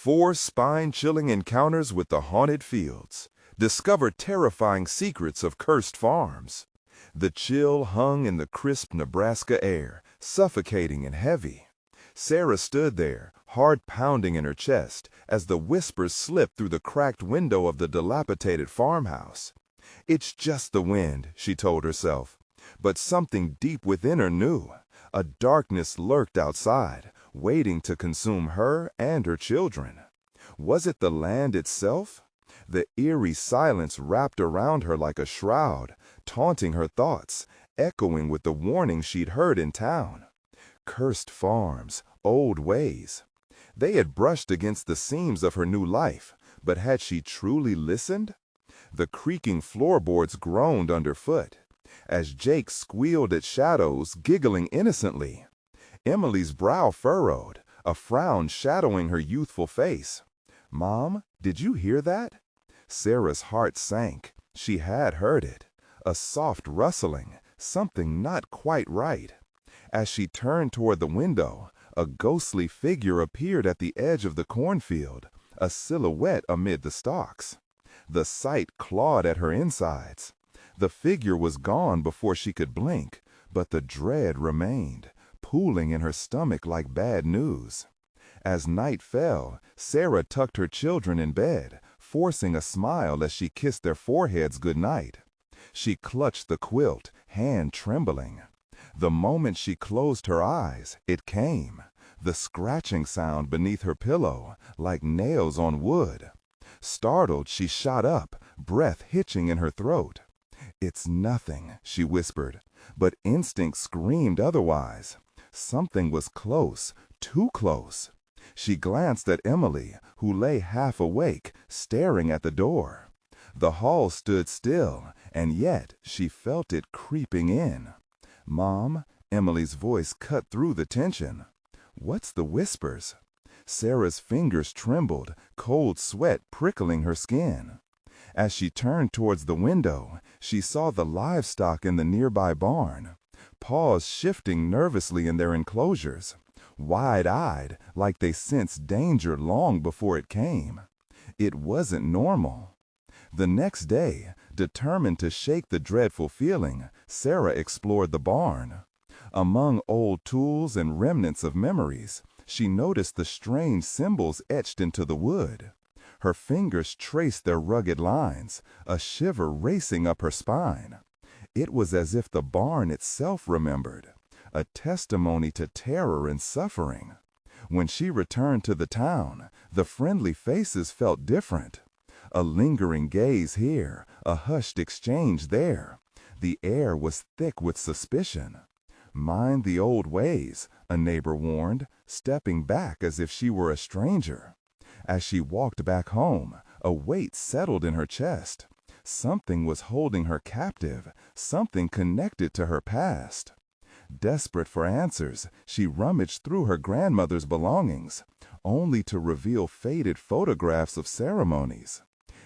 4 spine-chilling encounters with the haunted fields. Discover terrifying secrets of cursed farms. The chill hung in the crisp Nebraska air, suffocating and heavy. Sarah stood there, heart pounding in her chest, as the whispers slipped through the cracked window of the dilapidated farmhouse. "It's just the wind," she told herself. But something deep within her knew. A darkness lurked outside, waiting to consume her and her children. Was it the land itself? The eerie silence wrapped around her like a shroud, taunting her thoughts, echoing with the warnings she'd heard in town. Cursed farms, old ways. They had brushed against the seams of her new life, but had she truly listened? The creaking floorboards groaned underfoot, as Jake squealed at shadows, giggling innocently. Emily's brow furrowed, a frown shadowing her youthful face. "Mom, did you hear that?" Sarah's heart sank. She had heard it. A soft rustling, something not quite right. As she turned toward the window, a ghostly figure appeared at the edge of the cornfield, a silhouette amid the stalks. The sight clawed at her insides. The figure was gone before she could blink, but the dread remained, pooling in her stomach like bad news. As night fell, Sarah tucked her children in bed, forcing a smile as she kissed their foreheads goodnight. She clutched the quilt, hand trembling. The moment she closed her eyes, it came, the scratching sound beneath her pillow, like nails on wood. Startled, she shot up, breath hitching in her throat. "It's nothing," she whispered, but instinct screamed otherwise. Something was close, too close. She glanced at Emily, who lay half awake, staring at the door. The hall stood still, and yet she felt it creeping in. "Mom," Emily's voice cut through the tension. "What's the whispers?" Sarah's fingers trembled, cold sweat prickling her skin. As she turned towards the window, she saw the livestock in the nearby barn, paws shifting nervously in their enclosures, wide-eyed, like they sensed danger long before it came. It wasn't normal. The next day, determined to shake the dreadful feeling, Sarah explored the barn. Among old tools and remnants of memories, she noticed the strange symbols etched into the wood. Her fingers traced their rugged lines, a shiver racing up her spine. It was as if the barn itself remembered, a testimony to terror and suffering. When she returned to the town, the friendly faces felt different. A lingering gaze here, a hushed exchange there. The air was thick with suspicion. "Mind the old ways," a neighbor warned, stepping back as if she were a stranger. As she walked back home, a weight settled in her chest. Something was holding her captive, something connected to her past. Desperate for answers, she rummaged through her grandmother's belongings, only to reveal faded photographs of ceremonies.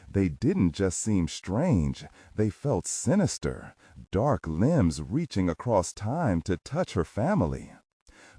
They didn't just seem strange, they felt sinister, dark limbs reaching across time to touch her family.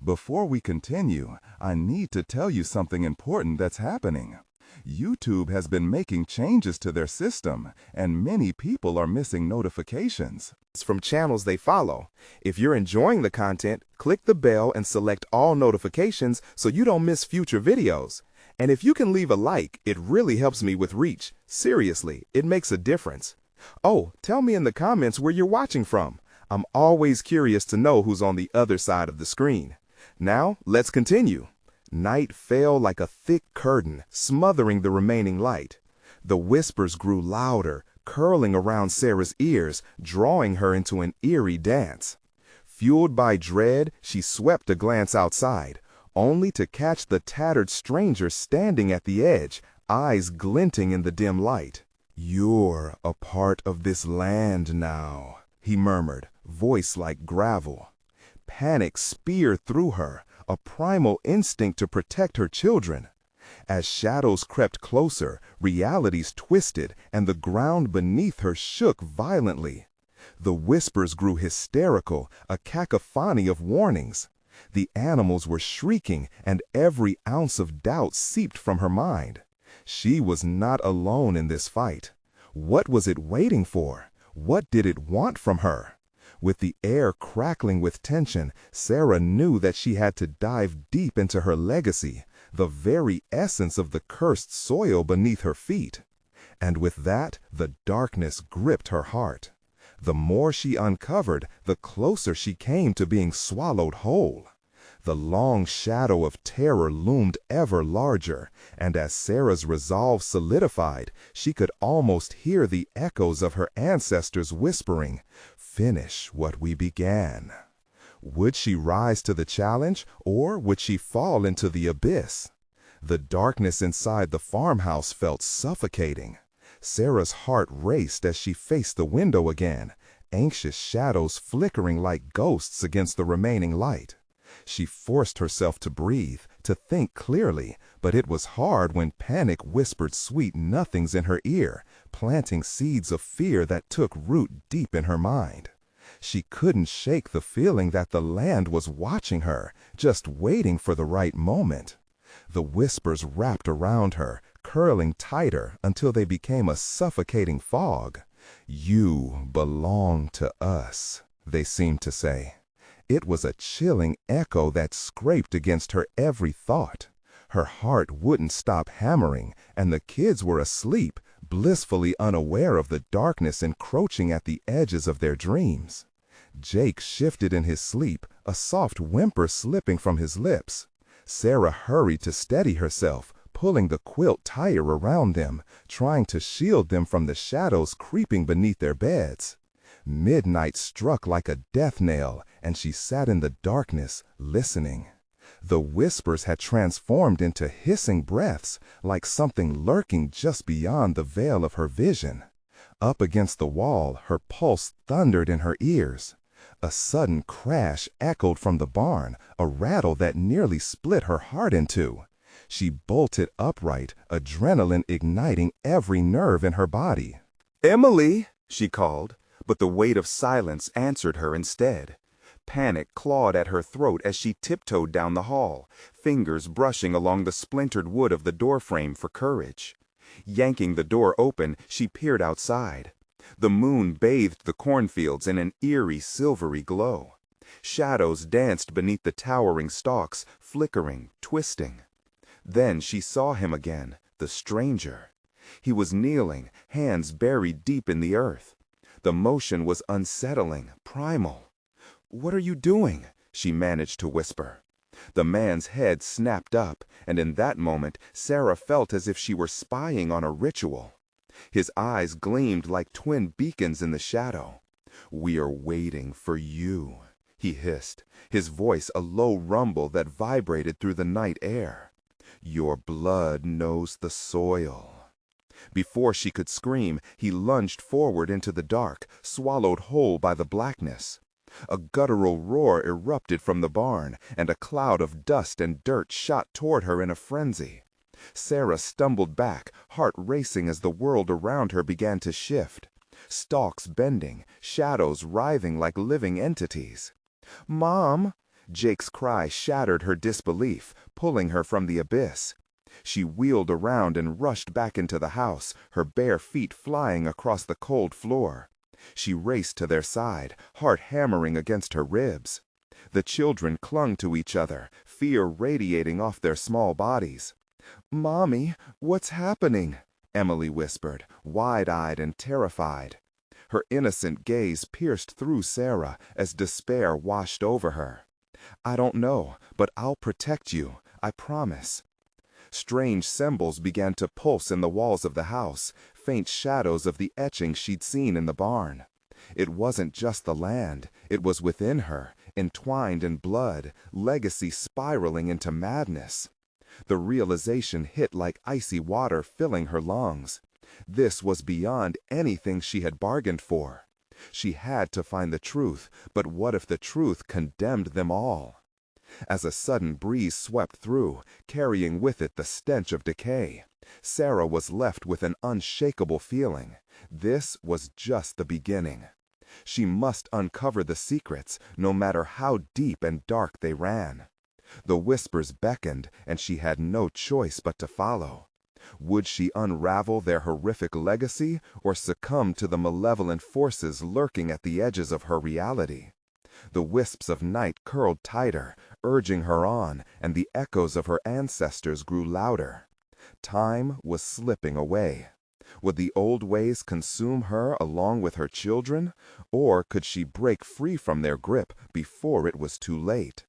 Before we continue, I need to tell you something important that's happening. YouTube has been making changes to their system, and many people are missing notifications from channels they follow. If you're enjoying the content, click the bell and select all notifications so you don't miss future videos. And if you can leave a like, it really helps me with reach. Seriously, it makes a difference. Oh, tell me in the comments where you're watching from. I'm always curious to know who's on the other side of the screen. Now, let's continue. Night fell like a thick curtain, smothering the remaining light. The whispers grew louder, curling around Sarah's ears, drawing her into an eerie dance. Fueled by dread, she swept a glance outside, only to catch the tattered stranger standing at the edge, eyes glinting in the dim light. "You're a part of this land now," he murmured, voice like gravel. Panic speared through her, a primal instinct to protect her children. As shadows crept closer, realities twisted, and the ground beneath her shook violently. The whispers grew hysterical, a cacophony of warnings. The animals were shrieking, and every ounce of doubt seeped from her mind. She was not alone in this fight. What was it waiting for? What did it want from her? With the air crackling with tension, Sarah knew that she had to dive deep into her legacy, the very essence of the cursed soil beneath her feet. And with that, the darkness gripped her heart. The more she uncovered, the closer she came to being swallowed whole. The long shadow of terror loomed ever larger, and as Sarah's resolve solidified, she could almost hear the echoes of her ancestors whispering, "Finish what we began." Would she rise to the challenge, or would she fall into the abyss? The darkness inside the farmhouse felt suffocating. Sarah's heart raced as she faced the window again, anxious shadows flickering like ghosts against the remaining light. She forced herself to breathe, to think clearly, but it was hard when panic whispered sweet nothings in her ear, planting seeds of fear that took root deep in her mind. She couldn't shake the feeling that the land was watching her, just waiting for the right moment. The whispers wrapped around her, curling tighter until they became a suffocating fog. "You belong to us," they seemed to say. It was a chilling echo that scraped against her every thought. Her heart wouldn't stop hammering, and the kids were asleep, blissfully unaware of the darkness encroaching at the edges of their dreams. Jake shifted in his sleep, a soft whimper slipping from his lips. Sarah hurried to steady herself, pulling the quilt tighter around them, trying to shield them from the shadows creeping beneath their beds. Midnight struck like a death knell, and she sat in the darkness, listening. The whispers had transformed into hissing breaths, like something lurking just beyond the veil of her vision. Up against the wall, her pulse thundered in her ears. A sudden crash echoed from the barn, a rattle that nearly split her heart in two. She bolted upright, adrenaline igniting every nerve in her body. "Emily!" she called, but the weight of silence answered her instead. Panic clawed at her throat as she tiptoed down the hall, fingers brushing along the splintered wood of the doorframe for courage. Yanking the door open, she peered outside. The moon bathed the cornfields in an eerie silvery glow. Shadows danced beneath the towering stalks, flickering, twisting. Then she saw him again, the stranger. He was kneeling, hands buried deep in the earth. The motion was unsettling, primal. "What are you doing?" she managed to whisper. The man's head snapped up, and in that moment Sarah felt as if she were spying on a ritual. His eyes gleamed like twin beacons in the shadow. "We are waiting for you," he hissed, his voice a low rumble that vibrated through the night air. "Your blood knows the soil." Before she could scream, he lunged forward into the dark, swallowed whole by the blackness. A guttural roar erupted from the barn, and a cloud of dust and dirt shot toward her in a frenzy. Sarah stumbled back, heart racing as the world around her began to shift. Stalks bending, shadows writhing like living entities. "Mom!" Jake's cry shattered her disbelief, pulling her from the abyss. She wheeled around and rushed back into the house, her bare feet flying across the cold floor. She raced to their side, heart hammering against her ribs. The children clung to each other, fear radiating off their small bodies. "Mommy, what's happening?" Emily whispered, wide-eyed and terrified. Her innocent gaze pierced through Sarah as despair washed over her. "I don't know, but I'll protect you, I promise." Strange symbols began to pulse in the walls of the house, faint shadows of the etchings she'd seen in the barn. It wasn't just the land, it was within her, entwined in blood, legacy spiraling into madness. The realization hit like icy water filling her lungs. This was beyond anything she had bargained for. She had to find the truth, but what if the truth condemned them all? As a sudden breeze swept through, carrying with it the stench of decay, Sarah was left with an unshakable feeling. This was just the beginning. She must uncover the secrets, no matter how deep and dark they ran. The whispers beckoned, and she had no choice but to follow. Would she unravel their horrific legacy, or succumb to the malevolent forces lurking at the edges of her reality? The wisps of night curled tighter, urging her on, and the echoes of her ancestors grew louder. Time was slipping away. Would the old ways consume her along with her children, or could she break free from their grip before it was too late?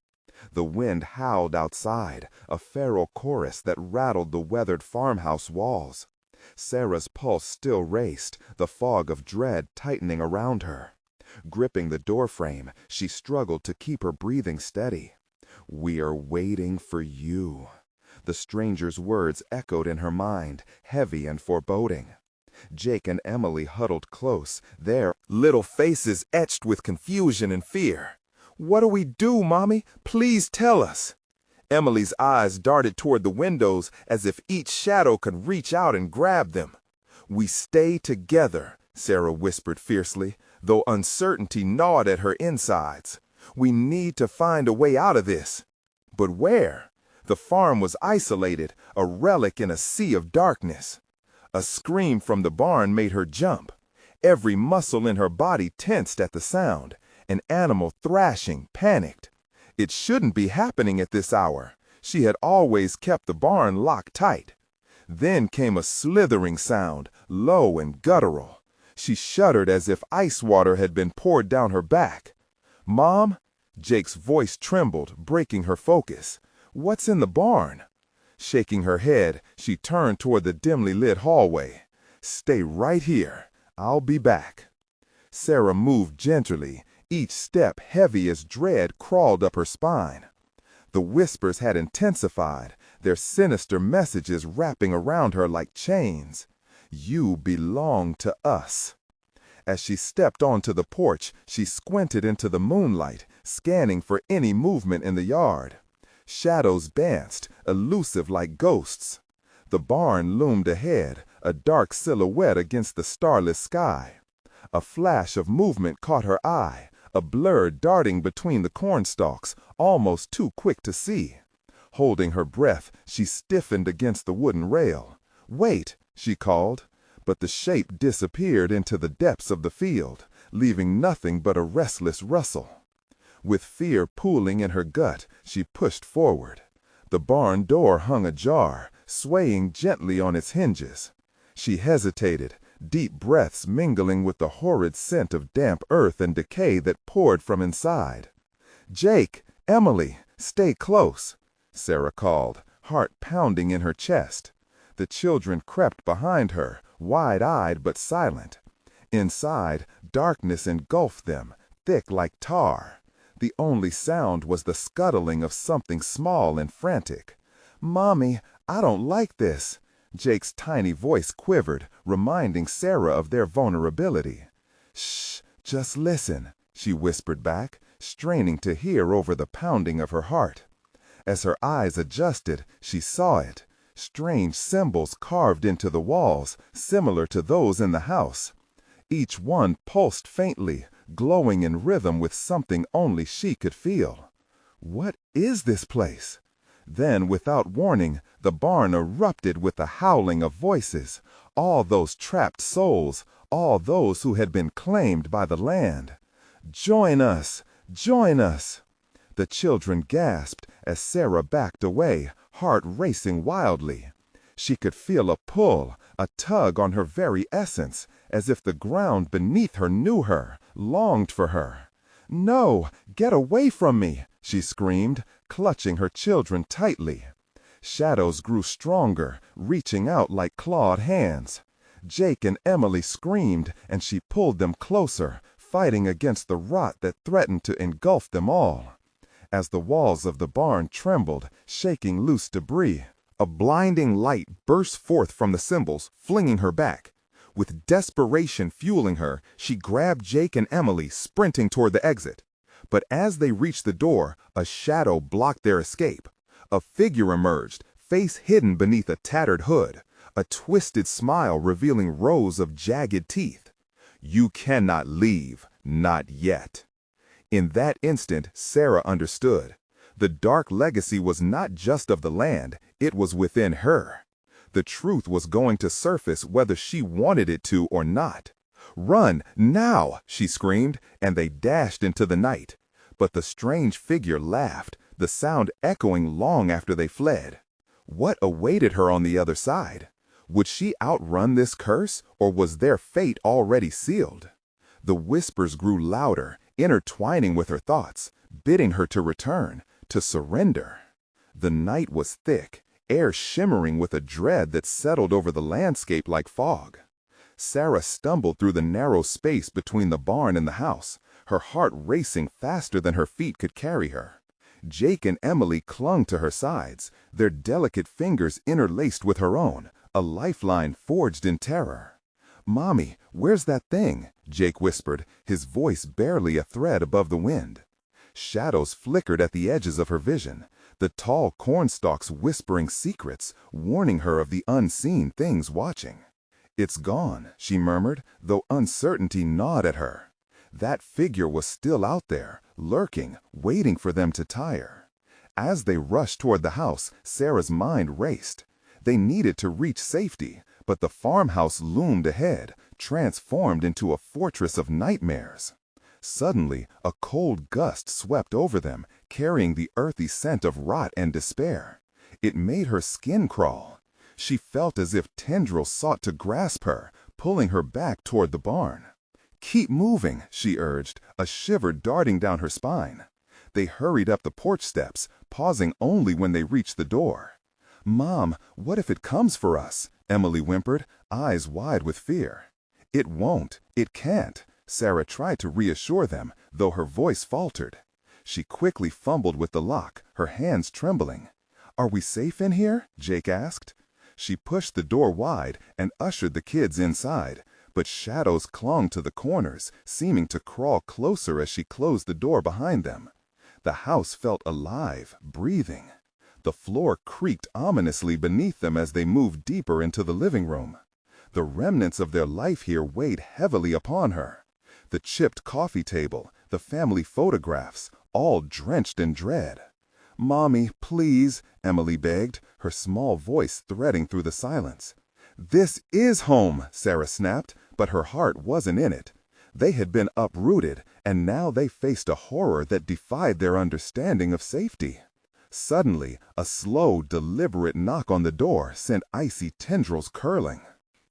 The wind howled outside, a feral chorus that rattled the weathered farmhouse walls. Sarah's pulse still raced, the fog of dread tightening around her. Gripping the doorframe, she struggled to keep her breathing steady. "We are waiting for you." The stranger's words echoed in her mind, heavy and foreboding. Jake and Emily huddled close, their little faces etched with confusion and fear. "What do we do, Mommy? Please tell us." Emily's eyes darted toward the windows as if each shadow could reach out and grab them. "We stay together," Sarah whispered fiercely, though uncertainty gnawed at her insides. "We need to find a way out of this." But where? The farm was isolated, a relic in a sea of darkness. A scream from the barn made her jump. Every muscle in her body tensed at the sound. An animal thrashing, panicked. It shouldn't be happening at this hour. She had always kept the barn locked tight. Then came a slithering sound, low and guttural. She shuddered as if ice water had been poured down her back. "Mom?" Jake's voice trembled, breaking her focus. "What's in the barn?" Shaking her head, she turned toward the dimly lit hallway. "Stay right here. I'll be back." Sarah moved gingerly, each step heavy as dread crawled up her spine. The whispers had intensified, their sinister messages wrapping around her like chains. "You belong to us." As she stepped onto the porch, she squinted into the moonlight, scanning for any movement in the yard. Shadows danced, elusive like ghosts. The barn loomed ahead, a dark silhouette against the starless sky. A flash of movement caught her eye, a blur darting between the cornstalks, almost too quick to see. Holding her breath, she stiffened against the wooden rail. "Wait!" she called, but the shape disappeared into the depths of the field, leaving nothing but a restless rustle. With fear pooling in her gut, she pushed forward. The barn door hung ajar, swaying gently on its hinges. She hesitated, deep breaths mingling with the horrid scent of damp earth and decay that poured from inside. "Jake, Emily, stay close," Sarah called, heart pounding in her chest. The children crept behind her, wide-eyed but silent. Inside, darkness engulfed them, thick like tar. The only sound was the scuttling of something small and frantic. "Mommy, I don't like this." Jake's tiny voice quivered, reminding Sarah of their vulnerability. "Shh, just listen," she whispered back, straining to hear over the pounding of her heart. As her eyes adjusted, she saw it. Strange symbols carved into the walls, similar to those in the house. Each one pulsed faintly, glowing in rhythm with something only she could feel. What is this place? Then, without warning, the barn erupted with the howling of voices, all those trapped souls, all those who had been claimed by the land. "Join us! Join us!" The children gasped as Sarah backed away, heart racing wildly. She could feel a pull, a tug on her very essence, as if the ground beneath her knew her, longed for her. "No, get away from me!" she screamed, clutching her children tightly. Shadows grew stronger, reaching out like clawed hands. Jake and Emily screamed, and she pulled them closer, fighting against the rot that threatened to engulf them all. As the walls of the barn trembled, shaking loose debris, a blinding light burst forth from the symbols, flinging her back. With desperation fueling her, she grabbed Jake and Emily, sprinting toward the exit. But as they reached the door, a shadow blocked their escape. A figure emerged, face hidden beneath a tattered hood, a twisted smile revealing rows of jagged teeth. "You cannot leave, Not yet. In that instant, Sarah understood. The dark legacy was not just of the land, it was within her. The truth was going to surface whether she wanted it to or not. "Run, now!" she screamed, and they dashed into the night. But the strange figure laughed, the sound echoing long after they fled. What awaited her on the other side? Would she outrun this curse, or was their fate already sealed? The whispers grew louder, intertwining with her thoughts, bidding her to return, to surrender. The night was thick, air shimmering with a dread that settled over the landscape like fog. Sarah stumbled through the narrow space between the barn and the house, her heart racing faster than her feet could carry her. Jake and Emily clung to her sides, their delicate fingers interlaced with her own, a lifeline forged in terror. "Mommy, where's that thing?" Jake whispered, his voice barely a thread above the wind. Shadows flickered at the edges of her vision, the tall cornstalks whispering secrets, warning her of the unseen things watching. "It's gone," she murmured, though uncertainty gnawed at her. That figure was still out there, lurking, waiting for them to tire. As they rushed toward the house, Sarah's mind raced. They needed to reach safety, but the farmhouse loomed ahead, transformed into a fortress of nightmares. Suddenly, a cold gust swept over them, carrying the earthy scent of rot and despair. It made her skin crawl. She felt as if tendrils sought to grasp her, pulling her back toward the barn. "Keep moving," she urged, a shiver darting down her spine. They hurried up the porch steps, pausing only when they reached the door. "Mom, what if it comes for us?" Emily whimpered, eyes wide with fear. "It won't. It can't." Sarah tried to reassure them, though her voice faltered. She quickly fumbled with the lock, her hands trembling. "Are we safe in here?" Jake asked. She pushed the door wide and ushered the kids inside, but shadows clung to the corners, seeming to crawl closer as she closed the door behind them. The house felt alive, breathing. The floor creaked ominously beneath them as they moved deeper into the living room. The remnants of their life here weighed heavily upon her. The chipped coffee table, the family photographs, all drenched in dread. "Mommy, please," Emily begged, her small voice threading through the silence. "This is home," Sarah snapped, but her heart wasn't in it. They had been uprooted, and now they faced a horror that defied their understanding of safety. Suddenly, a slow, deliberate knock on the door sent icy tendrils curling.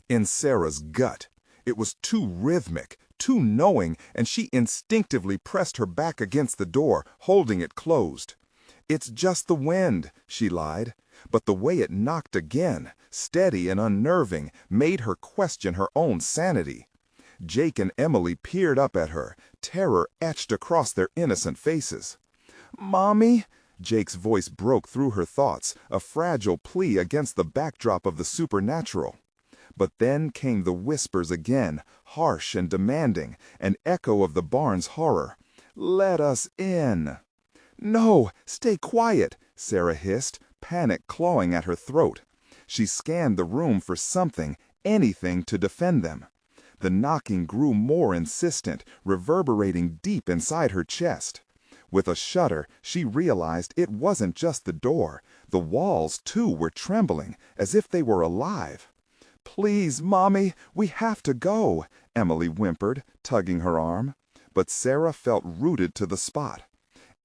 In Sarah's gut, it was too rhythmic, too knowing, and she instinctively pressed her back against the door, holding it closed. "It's just the wind," she lied, but the way it knocked again, steady and unnerving, made her question her own sanity. Jake and Emily peered up at her, terror etched across their innocent faces. "Mommy?" Jake's voice broke through her thoughts, a fragile plea against the backdrop of the supernatural. But then came the whispers again, harsh and demanding, an echo of the barn's horror. "Let us in." "No, stay quiet," Sarah hissed, panic clawing at her throat. She scanned the room for something, anything to defend them. The knocking grew more insistent, reverberating deep inside her chest. With a shudder, she realized it wasn't just the door. The walls, too, were trembling, as if they were alive. "Please, Mommy, we have to go," Emily whimpered, tugging her arm. But Sarah felt rooted to the spot.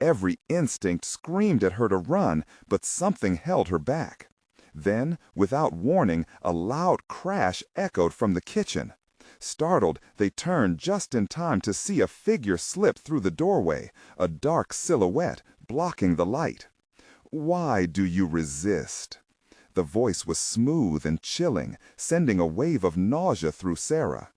Every instinct screamed at her to run, but something held her back. Then, without warning, a loud crash echoed from the kitchen. Startled, they turned just in time to see a figure slip through the doorway, a dark silhouette blocking the light. "Why do you resist?" The voice was smooth and chilling, sending a wave of nausea through Sarah.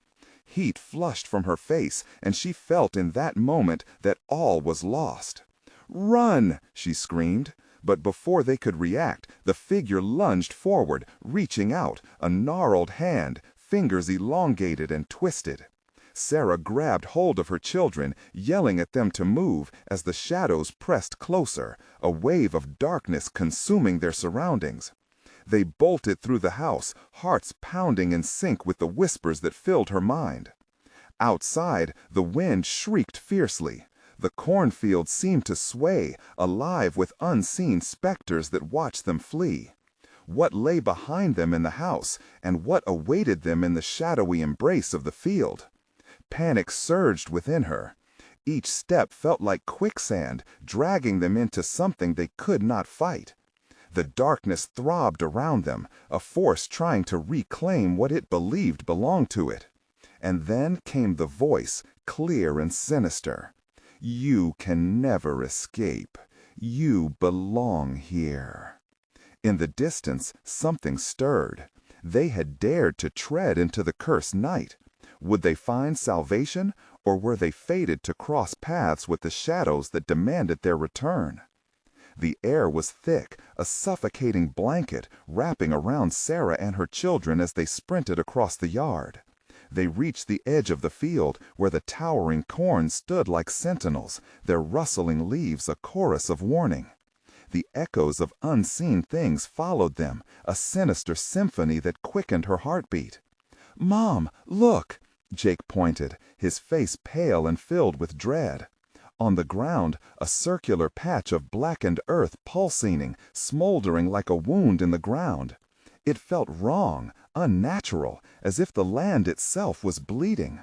Heat flushed from her face, and she felt in that moment that all was lost. "Run!" she screamed. But before they could react, the figure lunged forward, reaching out, a gnarled hand, fingers elongated and twisted. Sarah grabbed hold of her children, yelling at them to move as the shadows pressed closer, a wave of darkness consuming their surroundings. They bolted through the house, hearts pounding in sync with the whispers that filled her mind. Outside, the wind shrieked fiercely. The cornfield seemed to sway, alive with unseen specters that watched them flee. What lay behind them in the house, and what awaited them in the shadowy embrace of the field? Panic surged within her. Each step felt like quicksand, dragging them into something they could not fight. The darkness throbbed around them, a force trying to reclaim what it believed belonged to it. And then came the voice, clear and sinister. "You can never escape. You belong here." In the distance, something stirred. They had dared to tread into the cursed night. Would they find salvation, or were they fated to cross paths with the shadows that demanded their return? The air was thick, a suffocating blanket wrapping around Sarah and her children as they sprinted across the yard. They reached the edge of the field, where the towering corn stood like sentinels, their rustling leaves a chorus of warning. The echoes of unseen things followed them, a sinister symphony that quickened her heartbeat. "Mom, look!" Jake pointed, his face pale and filled with dread. On the ground, a circular patch of blackened earth pulsating, smoldering like a wound in the ground. It felt wrong, unnatural, as if the land itself was bleeding.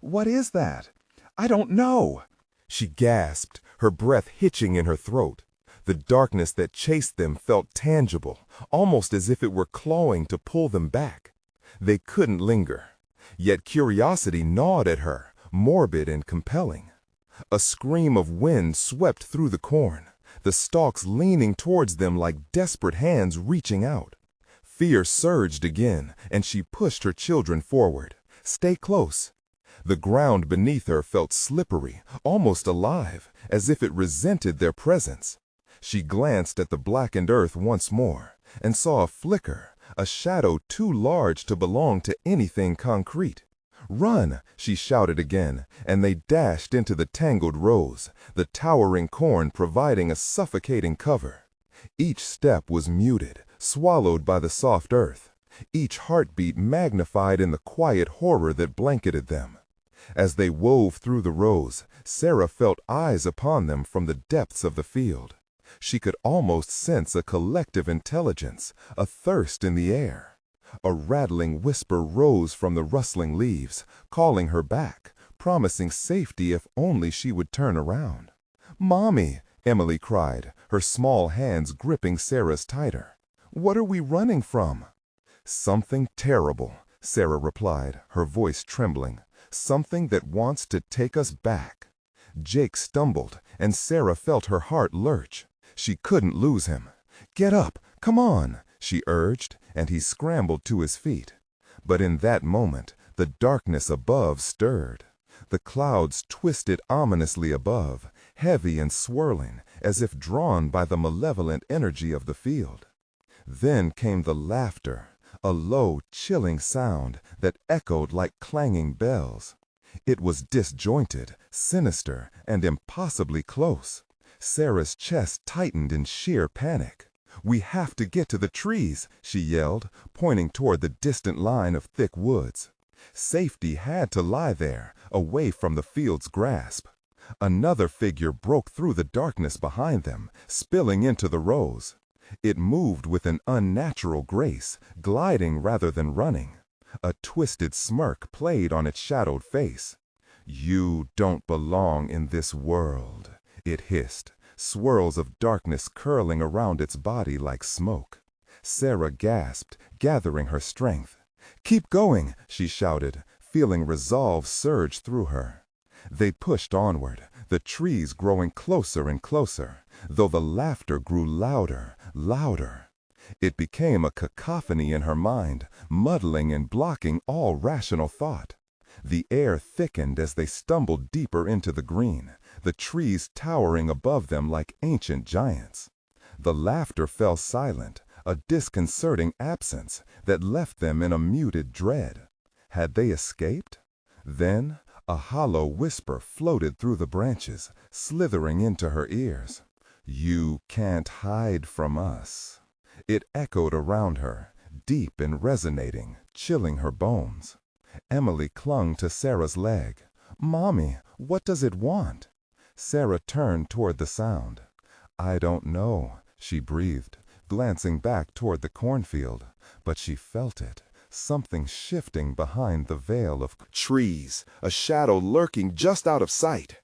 "What is that?" "I don't know," she gasped, her breath hitching in her throat. The darkness that chased them felt tangible, almost as if it were clawing to pull them back. They couldn't linger. Yet curiosity gnawed at her, morbid and compelling. A scream of wind swept through the corn, the stalks leaning towards them like desperate hands reaching out. Fear surged again, and she pushed her children forward. "Stay close." The ground beneath her felt slippery, almost alive, as if it resented their presence. She glanced at the blackened earth once more, and saw a flicker, a shadow too large to belong to anything concrete. "Run!" she shouted again, and they dashed into the tangled rows, the towering corn providing a suffocating cover. Each step was muted, swallowed by the soft earth, each heartbeat magnified in the quiet horror that blanketed them. As they wove through the rows, Sarah felt eyes upon them from the depths of the field. She could almost sense a collective intelligence, a thirst in the air. A rattling whisper rose from the rustling leaves, calling her back, promising safety if only she would turn around. "Mommy!" Emily cried, her small hands gripping Sarah's tighter. "What are we running from?" "Something terrible," Sarah replied, her voice trembling. "Something that wants to take us back." Jake stumbled, and Sarah felt her heart lurch. She couldn't lose him. "Get up, come on," she urged, and he scrambled to his feet. But in that moment, the darkness above stirred. The clouds twisted ominously above, heavy and swirling, as if drawn by the malevolent energy of the field. Then came the laughter, a low, chilling sound that echoed like clanging bells. It was disjointed, sinister, and impossibly close. Sarah's chest tightened in sheer panic. "We have to get to the trees," she yelled, pointing toward the distant line of thick woods. Safety had to lie there, away from the field's grasp. Another figure broke through the darkness behind them, spilling into the rows. It moved with an unnatural grace, gliding rather than running. A twisted smirk played on its shadowed face. "You don't belong in this world," it hissed, swirls of darkness curling around its body like smoke. Sarah gasped, gathering her strength. "Keep going," she shouted, feeling resolve surge through her. They pushed onward, the trees growing closer and closer, though the laughter grew louder, louder. It became a cacophony in her mind, muddling and blocking all rational thought. The air thickened as they stumbled deeper into the green, the trees towering above them like ancient giants. The laughter fell silent, a disconcerting absence that left them in a muted dread. Had they escaped? Then a hollow whisper floated through the branches, slithering into her ears. "You can't hide from us." It echoed around her, deep and resonating, chilling her bones. Emily clung to Sarah's leg. "Mommy, what does it want?" Sarah turned toward the sound. "I don't know," she breathed, glancing back toward the cornfield. But she felt it, something shifting behind the veil of trees, a shadow lurking just out of sight.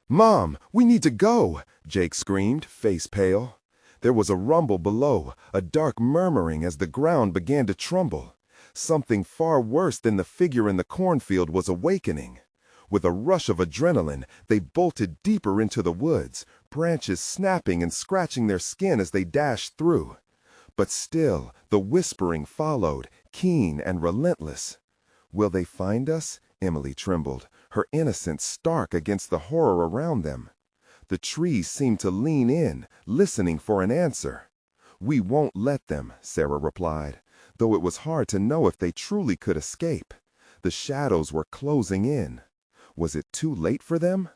"Mom, we need to go!" Jake screamed, face pale. There was a rumble below, a dark murmuring as the ground began to tremble. Something far worse than the figure in the cornfield was awakening. With a rush of adrenaline, they bolted deeper into the woods, branches snapping and scratching their skin as they dashed through. But still, the whispering followed, keen and relentless. "Will they find us?" Emily trembled, her innocence stark against the horror around them. The trees seemed to lean in, listening for an answer. "We won't let them," Sarah replied, though it was hard to know if they truly could escape. The shadows were closing in. Was it too late for them?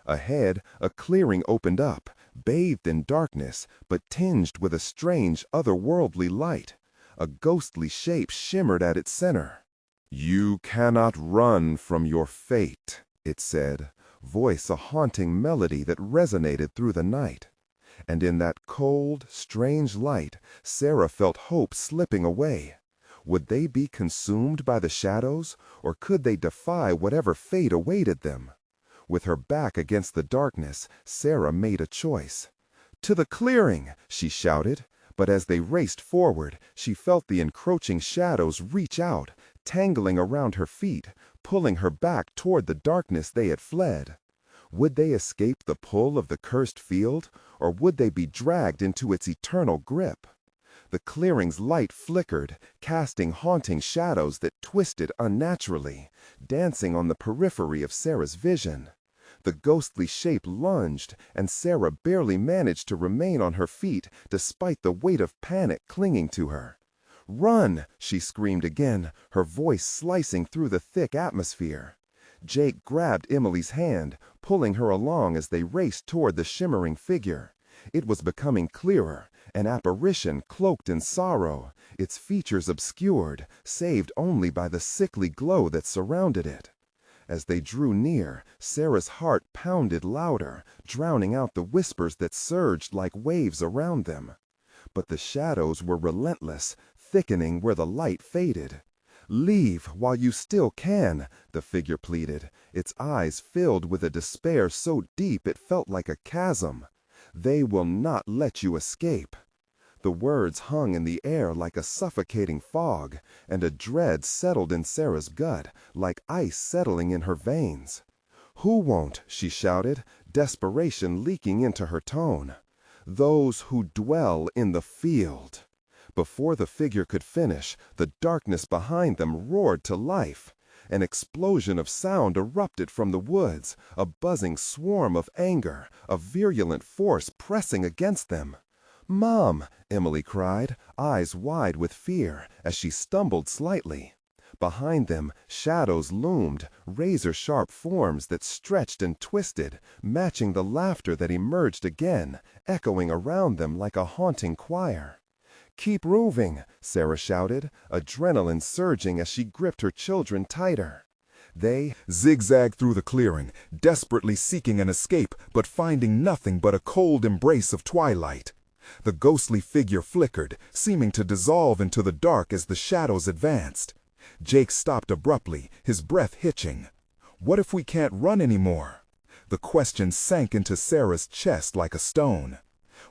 Ahead, a clearing opened up, bathed in darkness, but tinged with a strange, otherworldly light. A ghostly shape shimmered at its center. "You cannot run from your fate," it said, voice a haunting melody that resonated through the night. And in that cold, strange light, Sarah felt hope slipping away. Would they be consumed by the shadows, or could they defy whatever fate awaited them? With her back against the darkness, Sarah made a choice. "To the clearing!" she shouted, but as they raced forward, she felt the encroaching shadows reach out, tangling around her feet, pulling her back toward the darkness they had fled. Would they escape the pull of the cursed field, or would they be dragged into its eternal grip? The clearing's light flickered, casting haunting shadows that twisted unnaturally, dancing on the periphery of Sarah's vision. The ghostly shape lunged, and Sarah barely managed to remain on her feet despite the weight of panic clinging to her. "Run!" she screamed again, her voice slicing through the thick atmosphere. Jake grabbed Emily's hand, pulling her along as they raced toward the shimmering figure. It was becoming clearer, an apparition cloaked in sorrow, its features obscured, saved only by the sickly glow that surrounded it. As they drew near, Sarah's heart pounded louder, drowning out the whispers that surged like waves around them. But the shadows were relentless, thickening where the light faded. "Leave while you still can," the figure pleaded, its eyes filled with a despair so deep it felt like a chasm. "They will not let you escape." The words hung in the air like a suffocating fog, and a dread settled in Sarah's gut, like ice settling in her veins. "Who won't?" she shouted, desperation leaking into her tone. "Those who dwell in the field." Before the figure could finish, the darkness behind them roared to life. An explosion of sound erupted from the woods, a buzzing swarm of anger, a virulent force pressing against them. "Mom!" Emily cried, eyes wide with fear, as she stumbled slightly. Behind them, shadows loomed, razor-sharp forms that stretched and twisted, matching the laughter that emerged again, echoing around them like a haunting choir. "Keep moving!" Sarah shouted, adrenaline surging as she gripped her children tighter. They zigzagged through the clearing, desperately seeking an escape, but finding nothing but a cold embrace of twilight. The ghostly figure flickered, seeming to dissolve into the dark as the shadows advanced. Jake stopped abruptly, his breath hitching. "What if we can't run anymore?" The question sank into Sarah's chest like a stone.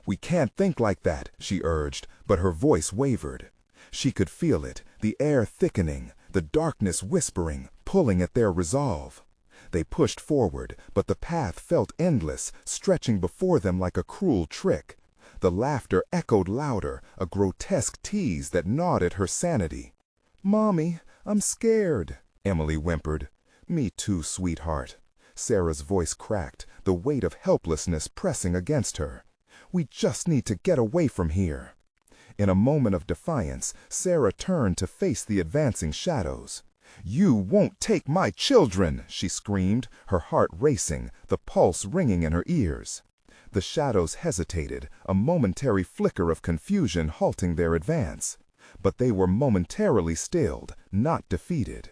"We can't think like that," she urged, but her voice wavered. She could feel it, the air thickening, the darkness whispering, pulling at their resolve. They pushed forward, but the path felt endless, stretching before them like a cruel trick. The laughter echoed louder, a grotesque tease that gnawed at her sanity. "Mommy, I'm scared," Emily whimpered. "Me too, sweetheart." Sarah's voice cracked, the weight of helplessness pressing against her. "We just need to get away from here." In a moment of defiance, Sarah turned to face the advancing shadows. "You won't take my children!" she screamed, her heart racing, the pulse ringing in her ears. The shadows hesitated, a momentary flicker of confusion halting their advance. But they were momentarily stilled, not defeated.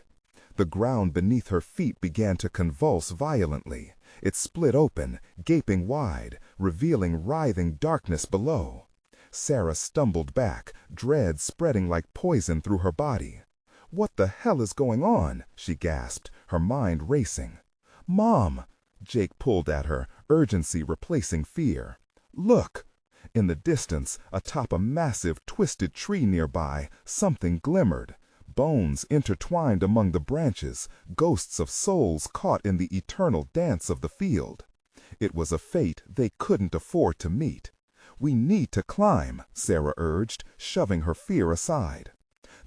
The ground beneath her feet began to convulse violently. It split open, gaping wide, revealing writhing darkness below. Sarah stumbled back, dread spreading like poison through her body. "What the hell is going on?" she gasped, her mind racing. "Mom!" Jake pulled at her, urgency replacing fear. "Look!" In the distance, atop a massive, twisted tree nearby, something glimmered. Bones intertwined among the branches, ghosts of souls caught in the eternal dance of the field. It was a fate they couldn't afford to meet. "We need to climb," Sarah urged, shoving her fear aside.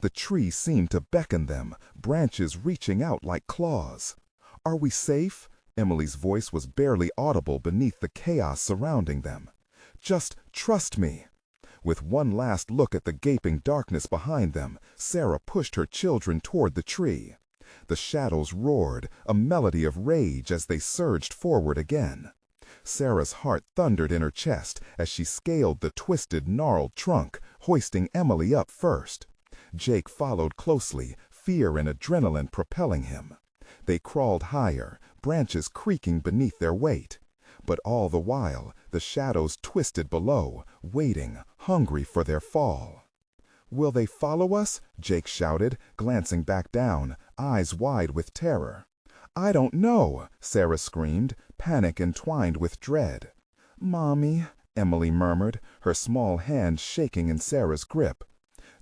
The tree seemed to beckon them, branches reaching out like claws. "Are we safe?" Emily's voice was barely audible beneath the chaos surrounding them. "Just trust me." With one last look at the gaping darkness behind them, Sarah pushed her children toward the tree. The shadows roared, a melody of rage as they surged forward again. Sarah's heart thundered in her chest as she scaled the twisted, gnarled trunk, hoisting Emily up first. Jake followed closely, fear and adrenaline propelling him. They crawled higher, branches creaking beneath their weight. But all the while, the shadows twisted below, waiting, hungry for their fall. "Will they follow us?" Jake shouted, glancing back down, eyes wide with terror. "I don't know," Sarah screamed, panic entwined with dread. "Mommy," Emily murmured, her small hand shaking in Sarah's grip.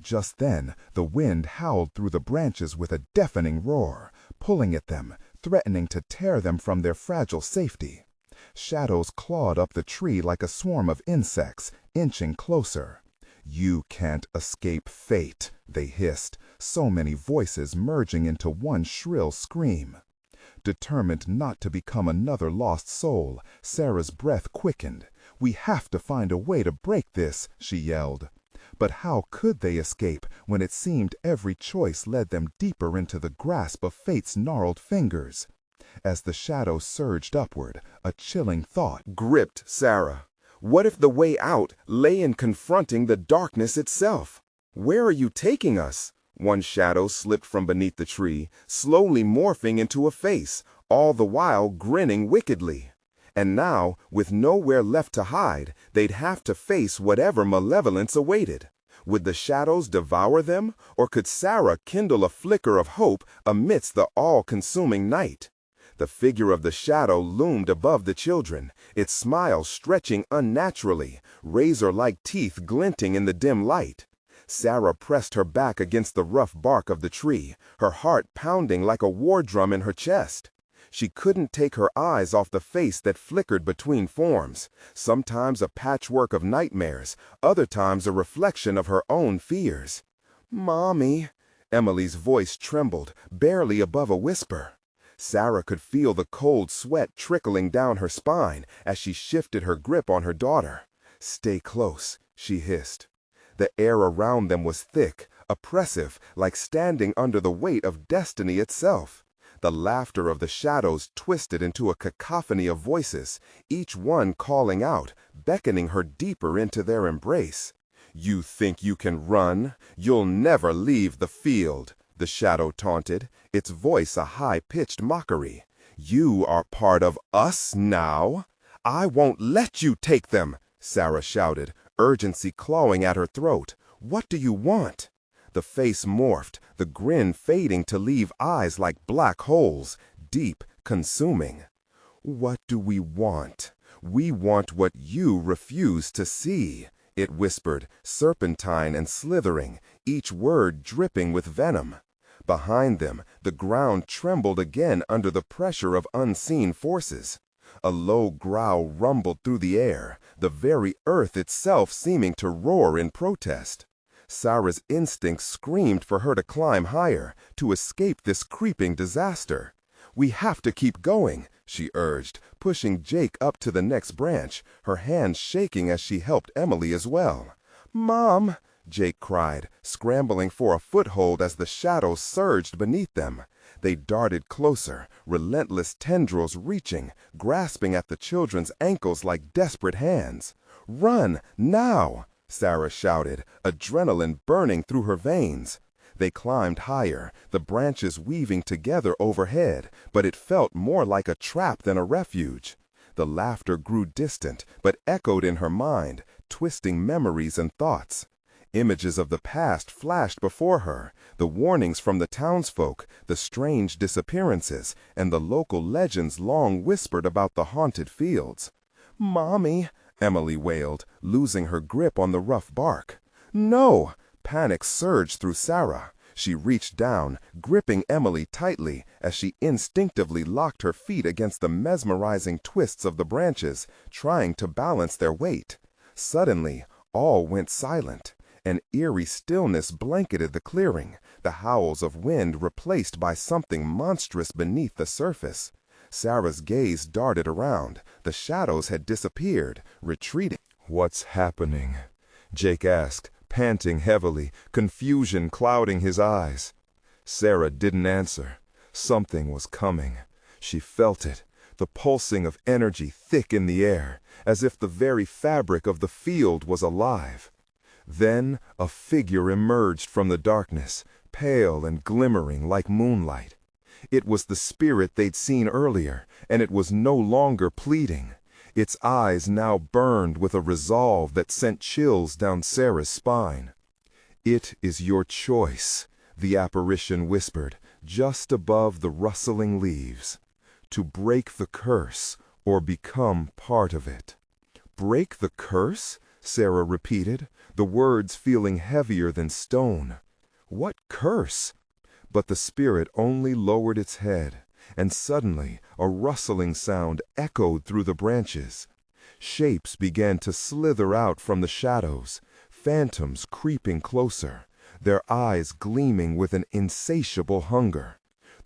Just then, the wind howled through the branches with a deafening roar, pulling at them, threatening to tear them from their fragile safety. Shadows clawed up the tree like a swarm of insects, inching closer. "You can't escape fate," they hissed, so many voices merging into one shrill scream. Determined not to become another lost soul, Sarah's breath quickened. "We have to find a way to break this," she yelled. But how could they escape when it seemed every choice led them deeper into the grasp of fate's gnarled fingers? As the shadow surged upward, a chilling thought Gripped Sarah. What if the way out lay in confronting the darkness itself? "Where are you taking us?" One shadow slipped from beneath the tree, slowly morphing into a face, all the while grinning wickedly. And now, with nowhere left to hide, they'd have to face whatever malevolence awaited. Would the shadows devour them, or could Sarah kindle a flicker of hope amidst the all-consuming night? The figure of the shadow loomed above the children, its smile stretching unnaturally, razor-like teeth glinting in the dim light. Sarah pressed her back against the rough bark of the tree, her heart pounding like a war drum in her chest. She couldn't take her eyes off the face that flickered between forms, sometimes a patchwork of nightmares, other times a reflection of her own fears. "Mommy," Emily's voice trembled, barely above a whisper. Sarah could feel the cold sweat trickling down her spine as she shifted her grip on her daughter. "Stay close," she hissed. The air around them was thick, oppressive, like standing under the weight of destiny itself. The laughter of the shadows twisted into a cacophony of voices, each one calling out, beckoning her deeper into their embrace. "You think you can run? You'll never leave the field," the shadow taunted, its voice a high-pitched mockery. "You are part of us now." "I won't let you take them," Sarah shouted, urgency clawing at her throat. "What do you want?" The face morphed, the grin fading to leave eyes like black holes, deep, consuming. "What do we want? We want what you refuse to see," it whispered, serpentine and slithering, each word dripping with venom. Behind them, the ground trembled again under the pressure of unseen forces. A low growl rumbled through the air, the very earth itself seeming to roar in protest. Sarah's instincts screamed for her to climb higher, to escape this creeping disaster. "We have to keep going," she urged, pushing Jake up to the next branch, her hands shaking as she helped Emily as well. "Mom!" Jake cried, scrambling for a foothold as the shadows surged beneath them. They darted closer, relentless tendrils reaching, grasping at the children's ankles like desperate hands. "Run, now!" Sarah shouted, adrenaline burning through her veins. They climbed higher, the branches weaving together overhead, but it felt more like a trap than a refuge. The laughter grew distant, but echoed in her mind, twisting memories and thoughts. Images of the past flashed before her, the warnings from the townsfolk, the strange disappearances, and the local legends long whispered about the haunted fields. "Mommy," Emily wailed, losing her grip on the rough bark. "No!" Panic surged through Sarah. She reached down, gripping Emily tightly as she instinctively locked her feet against the mesmerizing twists of the branches, trying to balance their weight. Suddenly, all went silent. An eerie stillness blanketed the clearing, the howls of wind replaced by something monstrous beneath the surface. Sarah's gaze darted around. The shadows had disappeared, retreating. "What's happening?" Jake asked, panting heavily, confusion clouding his eyes. Sarah didn't answer. Something was coming. She felt it, the pulsing of energy thick in the air, as if the very fabric of the field was alive. Then a figure emerged from the darkness, pale and glimmering like moonlight. It was the spirit they'd seen earlier, and it was no longer pleading. Its eyes now burned with a resolve that sent chills down Sarah's spine. "It is your choice," the apparition whispered, just above the rustling leaves. "To break the curse or become part of it." "Break the curse?" Sarah repeated, the words feeling heavier than stone. "What curse?" But the spirit only lowered its head, and suddenly a rustling sound echoed through the branches. Shapes began to slither out from the shadows, phantoms creeping closer, their eyes gleaming with an insatiable hunger.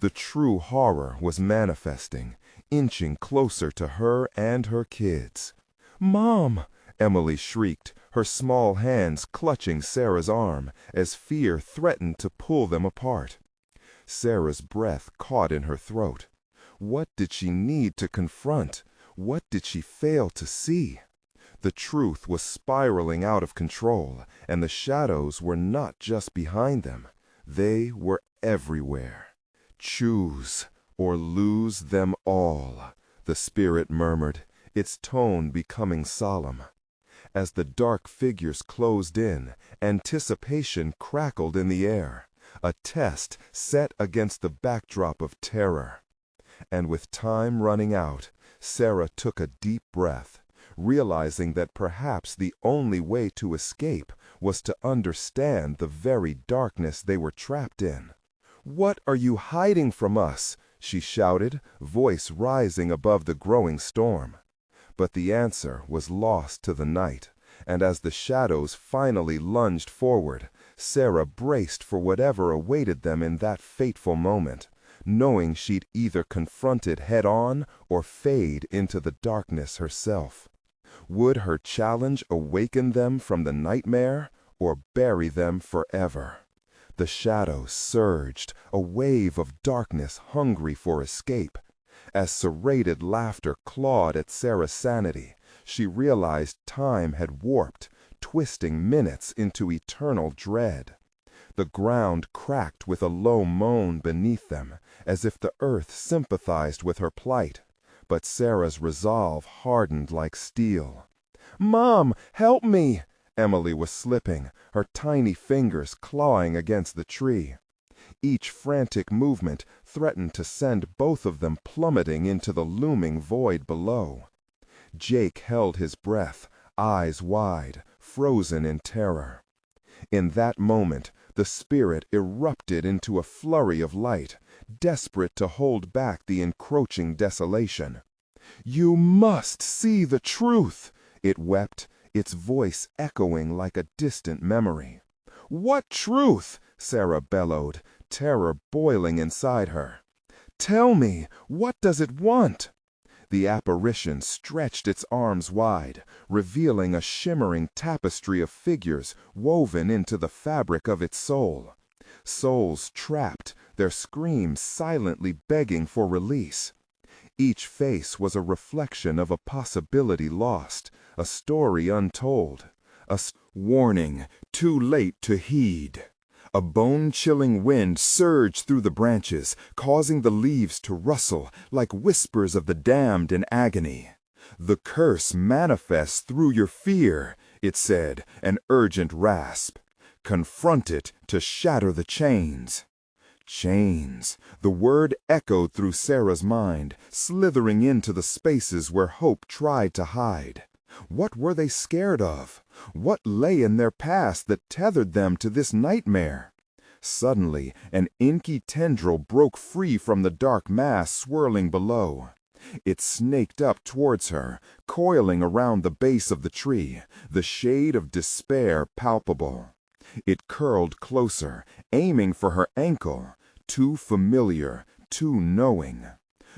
The true horror was manifesting, inching closer to her and her kids. "Mom!" Emily shrieked, her small hands clutching Sarah's arm as fear threatened to pull them apart. Sarah's breath caught in her throat. What did she need to confront? What did she fail to see? The truth was spiraling out of control, and the shadows were not just behind them. They were everywhere. "Choose or lose them all," the spirit murmured, its tone becoming solemn. As the dark figures closed in, anticipation crackled in the air, a test set against the backdrop of terror. And with time running out, Sarah took a deep breath, realizing that perhaps the only way to escape was to understand the very darkness they were trapped in. "What are you hiding from us?" she shouted, voice rising above the growing storm. But the answer was lost to the night, and as the shadows finally lunged forward, Sarah braced for whatever awaited them in that fateful moment, knowing she'd either confront it head-on or fade into the darkness herself. Would her challenge awaken them from the nightmare or bury them forever? The shadows surged, a wave of darkness hungry for escape. As serrated laughter clawed at Sarah's sanity, she realized time had warped, twisting minutes into eternal dread. The ground cracked with a low moan beneath them, as if the earth sympathized with her plight. But Sarah's resolve hardened like steel. "Mom, help me!" Emily was slipping, her tiny fingers clawing against the tree. Each frantic movement threatened to send both of them plummeting into the looming void below. Jake held his breath, eyes wide, frozen in terror. In that moment, the spirit erupted into a flurry of light, desperate to hold back the encroaching desolation. "You must see the truth!" it wept, its voice echoing like a distant memory. "What truth?" Sarah bellowed, terror boiling inside her. "Tell me, what does it want?" The apparition stretched its arms wide, revealing a shimmering tapestry of figures woven into the fabric of its soul. Souls trapped, their screams silently begging for release. Each face was a reflection of a possibility lost, a story untold. Warning, too late to heed. A bone-chilling wind surged through the branches, causing the leaves to rustle like whispers of the damned in agony. "The curse manifests through your fear," it said, an urgent rasp. "Confront it to shatter the chains." Chains. The word echoed through Sarah's mind, slithering into the spaces where hope tried to hide. What were they scared of? What lay in their past that tethered them to this nightmare? Suddenly, an inky tendril broke free from the dark mass swirling below. It snaked up towards her, coiling around the base of the tree, the shade of despair palpable. It curled closer, aiming for her ankle, too familiar, too knowing.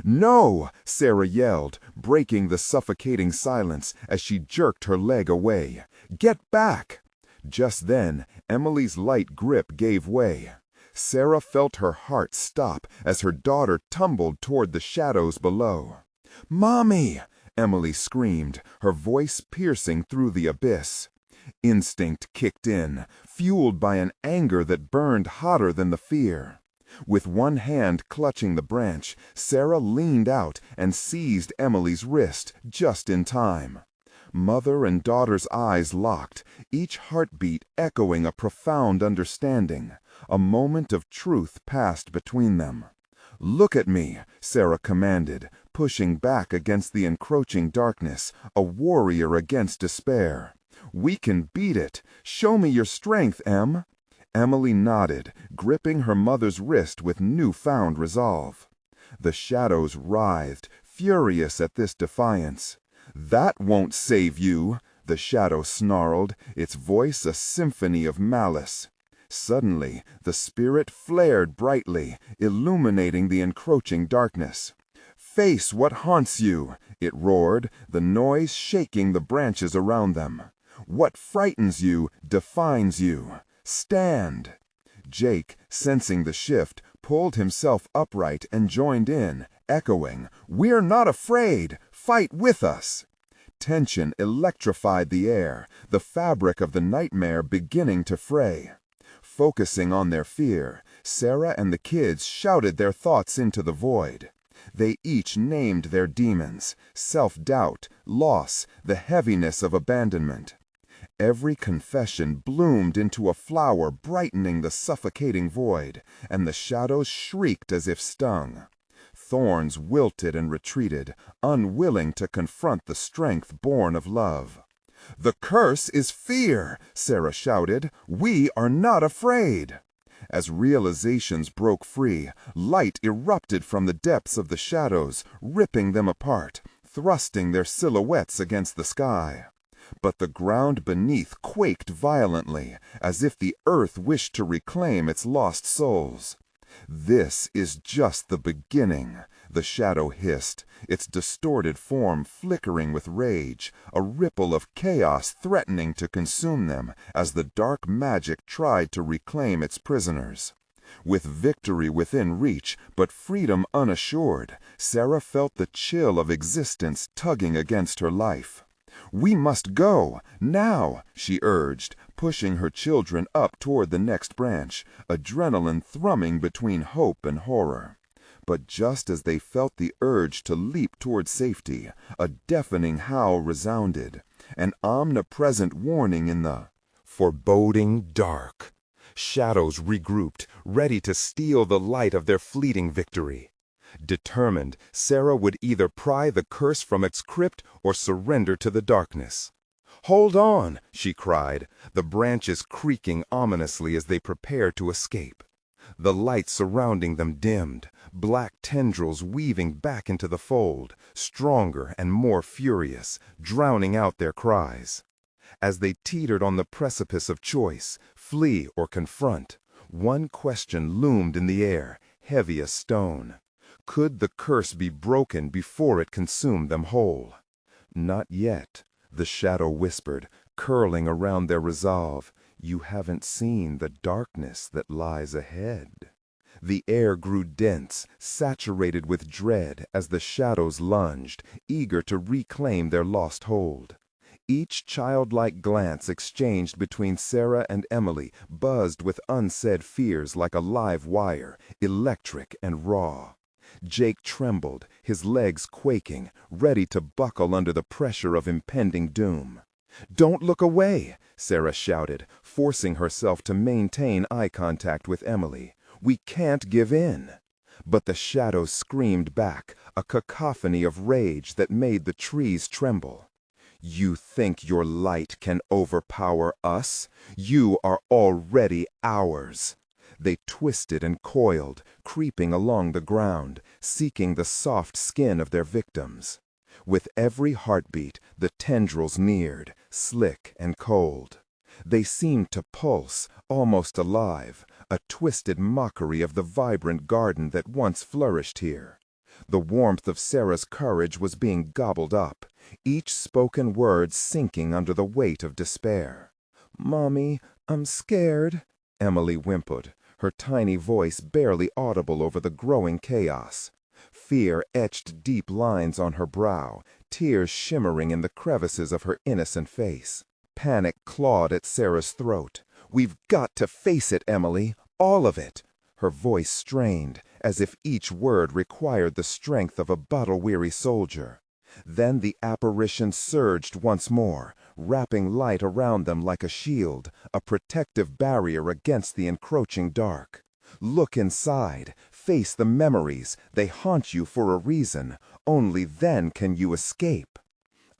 "No!" Sarah yelled, breaking the suffocating silence as she jerked her leg away. "Get back!" Just then, Emily's light grip gave way. Sarah felt her heart stop as her daughter tumbled toward the shadows below. "Mommy!" Emily screamed, her voice piercing through the abyss. Instinct kicked in, fueled by an anger that burned hotter than the fear. With one hand clutching the branch, Sarah leaned out and seized Emily's wrist just in time. Mother and daughter's eyes locked, each heartbeat echoing a profound understanding. A moment of truth passed between them. "Look at me," Sarah commanded, pushing back against the encroaching darkness, a warrior against despair. "We can beat it. Show me your strength, Em." Emily nodded, gripping her mother's wrist with newfound resolve. The shadows writhed, furious at this defiance. "That won't save you," the shadow snarled, its voice a symphony of malice. Suddenly, the spirit flared brightly, illuminating the encroaching darkness. "Face what haunts you," it roared, the noise shaking the branches around them. "What frightens you defines you. Stand!" Jake, sensing the shift, pulled himself upright and joined in, echoing, "We're not afraid! Fight with us!" Tension electrified the air, the fabric of the nightmare beginning to fray. Focusing on their fear, Sarah and the kids shouted their thoughts into the void. They each named their demons: self-doubt, loss, the heaviness of abandonment. Every confession bloomed into a flower brightening the suffocating void, and the shadows shrieked as if stung. Thorns wilted and retreated, unwilling to confront the strength born of love. "The curse is fear," Sarah shouted. "We are not afraid." As realizations broke free, light erupted from the depths of the shadows, ripping them apart, thrusting their silhouettes against the sky. But the ground beneath quaked violently, as if the earth wished to reclaim its lost souls. "This is just the beginning," the shadow hissed, its distorted form flickering with rage, a ripple of chaos threatening to consume them as the dark magic tried to reclaim its prisoners. With victory within reach, but freedom unassured, Sarah felt the chill of existence tugging against her life. "We must go, now," she urged, pushing her children up toward the next branch, adrenaline thrumming between hope and horror. But just as they felt the urge to leap toward safety, a deafening howl resounded, an omnipresent warning in the foreboding dark. Shadows regrouped, ready to steal the light of their fleeting victory. Determined, Sarah would either pry the curse from its crypt or surrender to the darkness. "Hold on!" she cried, the branches creaking ominously as they prepared to escape. The light surrounding them dimmed, black tendrils weaving back into the fold, stronger and more furious, drowning out their cries. As they teetered on the precipice of choice, flee or confront, one question loomed in the air, heavy as stone. Could the curse be broken before it consumed them whole? "Not yet," the shadow whispered, curling around their resolve. "You haven't seen the darkness that lies ahead." The air grew dense, saturated with dread as the shadows lunged, eager to reclaim their lost hold. Each childlike glance exchanged between Sarah and Emily buzzed with unsaid fears like a live wire, electric and raw. Jake trembled, his legs quaking, ready to buckle under the pressure of impending doom. "Don't look away," Sarah shouted, forcing herself to maintain eye contact with Emily. "We can't give in." But the shadows screamed back, a cacophony of rage that made the trees tremble. "You think your light can overpower us? You are already ours." They twisted and coiled, creeping along the ground, seeking the soft skin of their victims. With every heartbeat, the tendrils neared, slick and cold. They seemed to pulse, almost alive, a twisted mockery of the vibrant garden that once flourished here. The warmth of Sarah's courage was being gobbled up, each spoken word sinking under the weight of despair. "Mommy, I'm scared," Emily whimpered, her tiny voice barely audible over the growing chaos. Fear etched deep lines on her brow, tears shimmering in the crevices of her innocent face. Panic clawed at Sarah's throat. "We've got to face it, Emily, all of it." Her voice strained, as if each word required the strength of a battle-weary soldier. Then the apparition surged once more, wrapping light around them like a shield, a protective barrier against the encroaching dark. "Look inside, face the memories, they haunt you for a reason. Only then can you escape."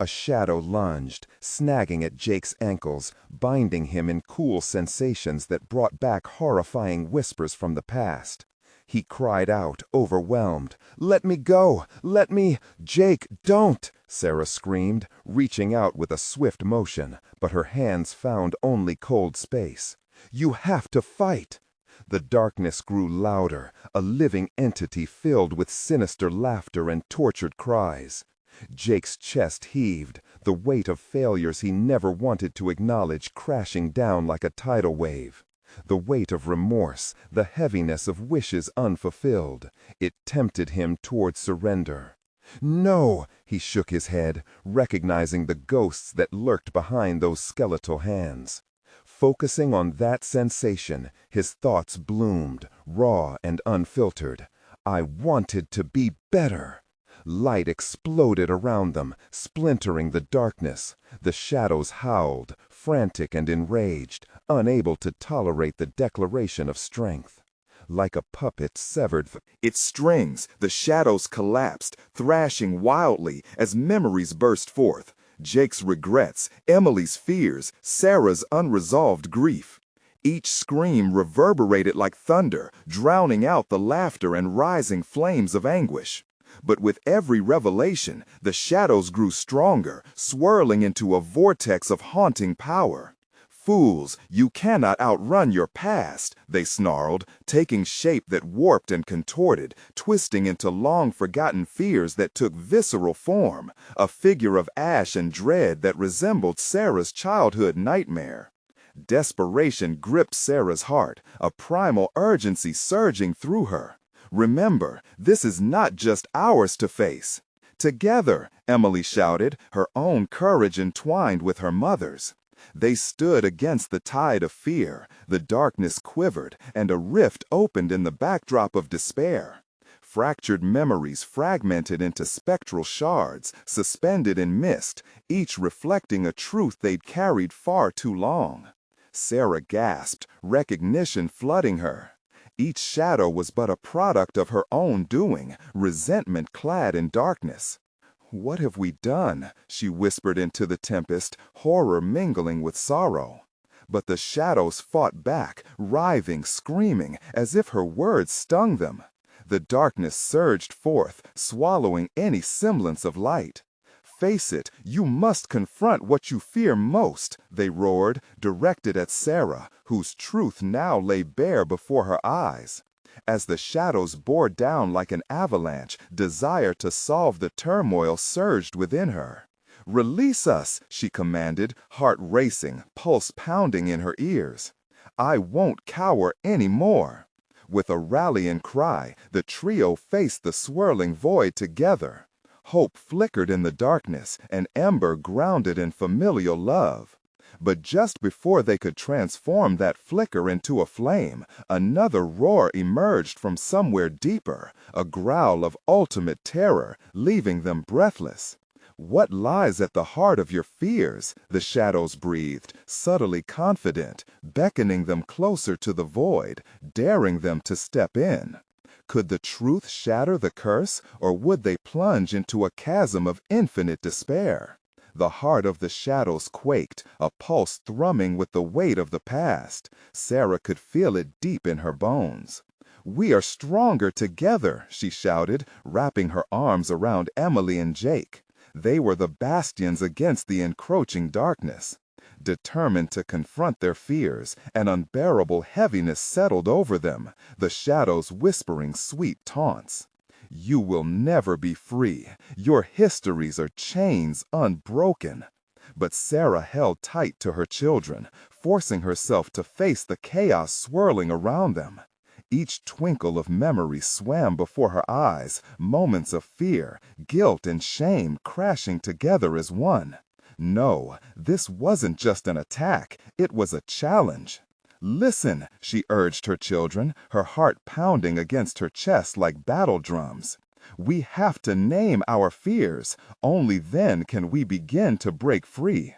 A shadow lunged, snagging at Jake's ankles, binding him in cool sensations that brought back horrifying whispers from the past. He cried out, overwhelmed, "Let me go! Let me—" "Jake, don't!" Sarah screamed, reaching out with a swift motion, but her hands found only cold space. "You have to fight!" The darkness grew louder, a living entity filled with sinister laughter and tortured cries. Jake's chest heaved, the weight of failures he never wanted to acknowledge crashing down like a tidal wave. The weight of remorse, the heaviness of wishes unfulfilled. It tempted him toward surrender. "No!" He shook his head, recognizing the ghosts that lurked behind those skeletal hands. Focusing on that sensation, his thoughts bloomed, raw and unfiltered. "I wanted to be better." Light exploded around them, splintering the darkness. The shadows howled, frantic and enraged, unable to tolerate the declaration of strength. Like a puppet severed from its strings, the shadows collapsed, thrashing wildly as memories burst forth. Jake's regrets, Emily's fears, Sarah's unresolved grief. Each scream reverberated like thunder, drowning out the laughter and rising flames of anguish. But with every revelation, the shadows grew stronger, swirling into a vortex of haunting power. "Fools, you cannot outrun your past," they snarled, taking shape that warped and contorted, twisting into long-forgotten fears that took visceral form, a figure of ash and dread that resembled Sarah's childhood nightmare. Desperation gripped Sarah's heart, a primal urgency surging through her. "Remember, this is not just ours to face." "Together," Emily shouted, her own courage entwined with her mother's. They stood against the tide of fear, the darkness quivered, and a rift opened in the backdrop of despair. Fractured memories fragmented into spectral shards, suspended in mist, each reflecting a truth they'd carried far too long. Sarah gasped, recognition flooding her. Each shadow was but a product of her own doing, resentment clad in darkness. "What have we done?" she whispered into the tempest, horror mingling with sorrow. But the shadows fought back, writhing, screaming, as if her words stung them. The darkness surged forth, swallowing any semblance of light. "Face it, you must confront what you fear most," they roared, directed at Sarah, whose truth now lay bare before her eyes. As the shadows bore down like an avalanche, desire to solve the turmoil surged within her. "Release us," she commanded, heart racing, pulse pounding in her ears. "I won't cower any more." With a rallying cry, the trio faced the swirling void together. Hope flickered in the darkness, an ember grounded in familial love. But just before they could transform that flicker into a flame, another roar emerged from somewhere deeper, a growl of ultimate terror, leaving them breathless. "What lies at the heart of your fears?" the shadows breathed, subtly confident, beckoning them closer to the void, daring them to step in. Could the truth shatter the curse, or would they plunge into a chasm of infinite despair? The heart of the shadows quaked, a pulse thrumming with the weight of the past. Sarah could feel it deep in her bones. "We are stronger together," she shouted, wrapping her arms around Emily and Jake. They were the bastions against the encroaching darkness. Determined to confront their fears, an unbearable heaviness settled over them, the shadows whispering sweet taunts. "You will never be free. Your histories are chains unbroken." But Sarah held tight to her children, forcing herself to face the chaos swirling around them. Each twinkle of memory swam before her eyes, moments of fear, guilt, and shame crashing together as one. No, this wasn't just an attack, it was a challenge. "Listen," she urged her children, her heart pounding against her chest like battle drums. "We have to name our fears. Only then can we begin to break free."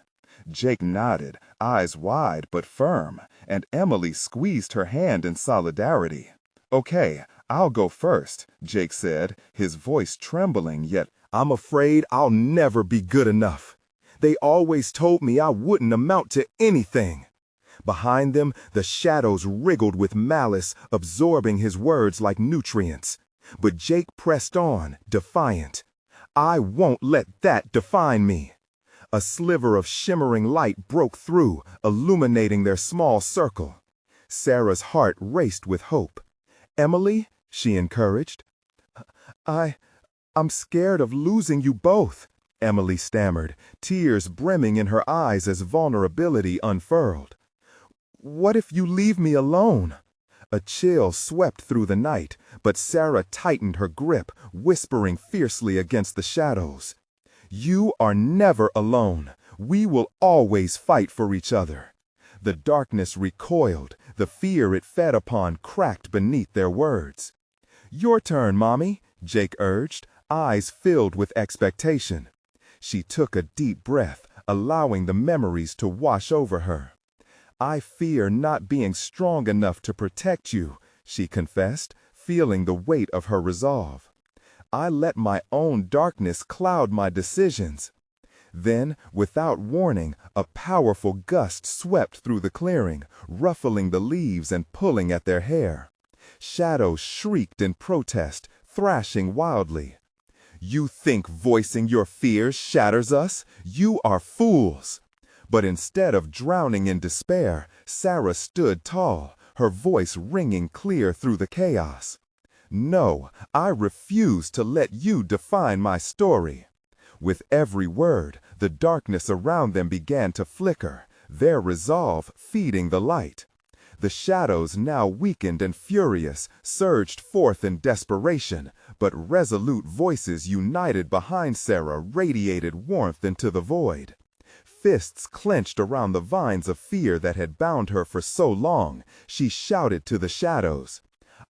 Jake nodded, eyes wide but firm, and Emily squeezed her hand in solidarity. "Okay, I'll go first," Jake said, his voice trembling, yet, "I'm afraid I'll never be good enough. They always told me I wouldn't amount to anything." Behind them, the shadows wriggled with malice, absorbing his words like nutrients. But Jake pressed on, defiant. "I won't let that define me." A sliver of shimmering light broke through, illuminating their small circle. Sarah's heart raced with hope. "Emily," she encouraged. I'm scared of losing you both," Emily stammered, tears brimming in her eyes as vulnerability unfurled. "What if you leave me alone?" A chill swept through the night, but Sarah tightened her grip, whispering fiercely against the shadows. "You are never alone. We will always fight for each other." The darkness recoiled, the fear it fed upon cracked beneath their words. "Your turn, Mommy," Jake urged, eyes filled with expectation. She took a deep breath, allowing the memories to wash over her. "I fear not being strong enough to protect you," she confessed, feeling the weight of her resolve. "I let my own darkness cloud my decisions." Then, without warning, a powerful gust swept through the clearing, ruffling the leaves and pulling at their hair. Shadows shrieked in protest, thrashing wildly. "You think voicing your fears shatters us? You are fools!" But instead of drowning in despair, Sarah stood tall, her voice ringing clear through the chaos. "No, I refuse to let you define my story." With every word, the darkness around them began to flicker, their resolve feeding the light. The shadows, now weakened and furious, surged forth in desperation, but resolute voices united behind Sarah radiated warmth into the void. Fists clenched around the vines of fear that had bound her for so long, she shouted to the shadows,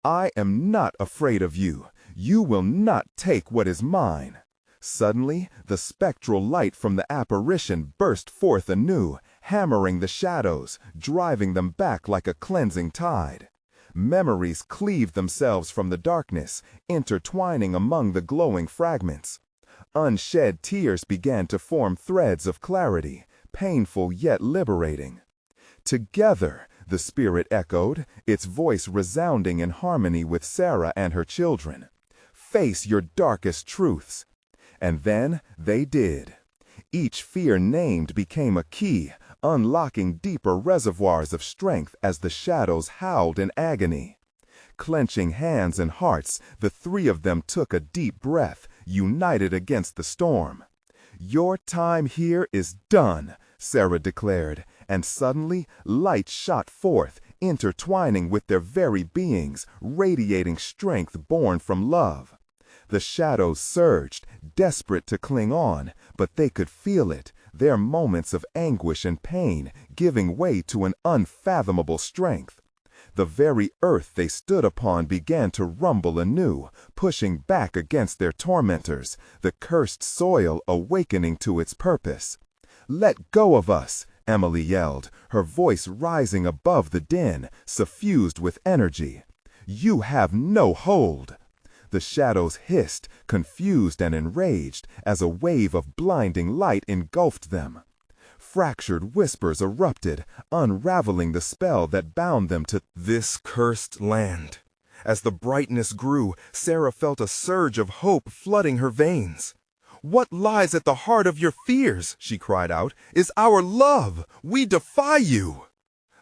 "I am not afraid of you. You will not take what is mine." Suddenly, the spectral light from the apparition burst forth anew, hammering the shadows, driving them back like a cleansing tide. Memories cleaved themselves from the darkness, intertwining among the glowing fragments. Unshed tears began to form threads of clarity, painful yet liberating. "Together," the spirit echoed, its voice resounding in harmony with Sarah and her children. "Face your darkest truths." And then they did. Each fear named became a key, unlocking deeper reservoirs of strength as the shadows howled in agony. Clenching hands and hearts, the three of them took a deep breath, united against the storm. "Your time here is done," Sarah declared, and suddenly light shot forth, intertwining with their very beings, radiating strength born from love. The shadows surged, desperate to cling on, but they could feel it, their moments of anguish and pain giving way to an unfathomable strength. The very earth they stood upon began to rumble anew, pushing back against their tormentors, the cursed soil awakening to its purpose. "Let go of us!" Emily yelled, her voice rising above the din, suffused with energy. "You have no hold!" The shadows hissed, confused and enraged, as a wave of blinding light engulfed them. Fractured whispers erupted, unraveling the spell that bound them to this cursed land. As the brightness grew, Sarah felt a surge of hope flooding her veins. "What lies at the heart of your fears," she cried out, "is our love. We defy you."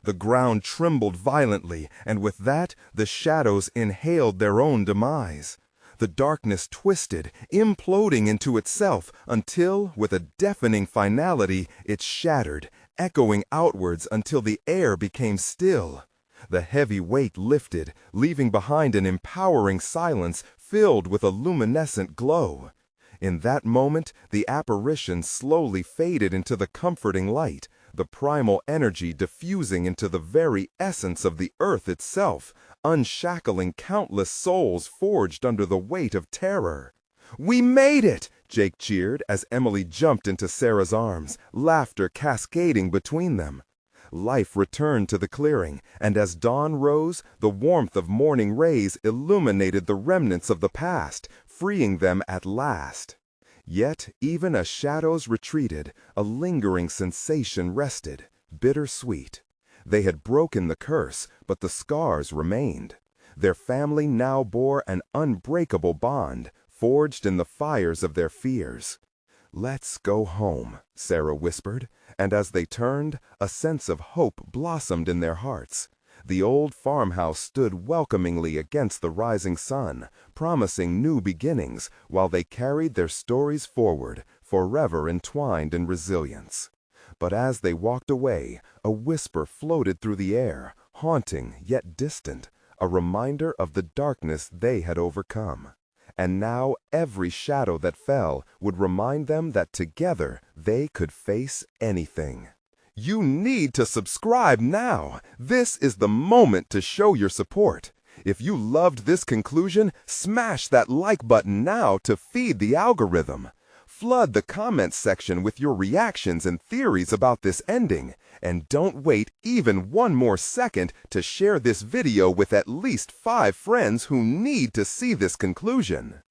The ground trembled violently, and with that, the shadows inhaled their own demise. The darkness twisted, imploding into itself, until, with a deafening finality, it shattered, echoing outwards until the air became still. The heavy weight lifted, leaving behind an empowering silence filled with a luminescent glow. In that moment, the apparition slowly faded into the comforting light, the primal energy diffusing into the very essence of the earth itself, unshackling countless souls forged under the weight of terror. "We made it!" Jake cheered as Emily jumped into Sarah's arms, laughter cascading between them. Life returned to the clearing, and as dawn rose, the warmth of morning rays illuminated the remnants of the past, freeing them at last. Yet, even as shadows retreated, a lingering sensation rested, bittersweet. They had broken the curse, but the scars remained. Their family now bore an unbreakable bond, forged in the fires of their fears. "Let's go home," Sarah whispered, and as they turned, a sense of hope blossomed in their hearts. The old farmhouse stood welcomingly against the rising sun, promising new beginnings while they carried their stories forward, forever entwined in resilience. But as they walked away, a whisper floated through the air, haunting yet distant, a reminder of the darkness they had overcome. And now every shadow that fell would remind them that together they could face anything. You need to subscribe now. This is the moment to show your support. If you loved this conclusion, smash that like button now to feed the algorithm. Flood the comments section with your reactions and theories about this ending. And don't wait even one more second to share this video with at least 5 friends who need to see this conclusion.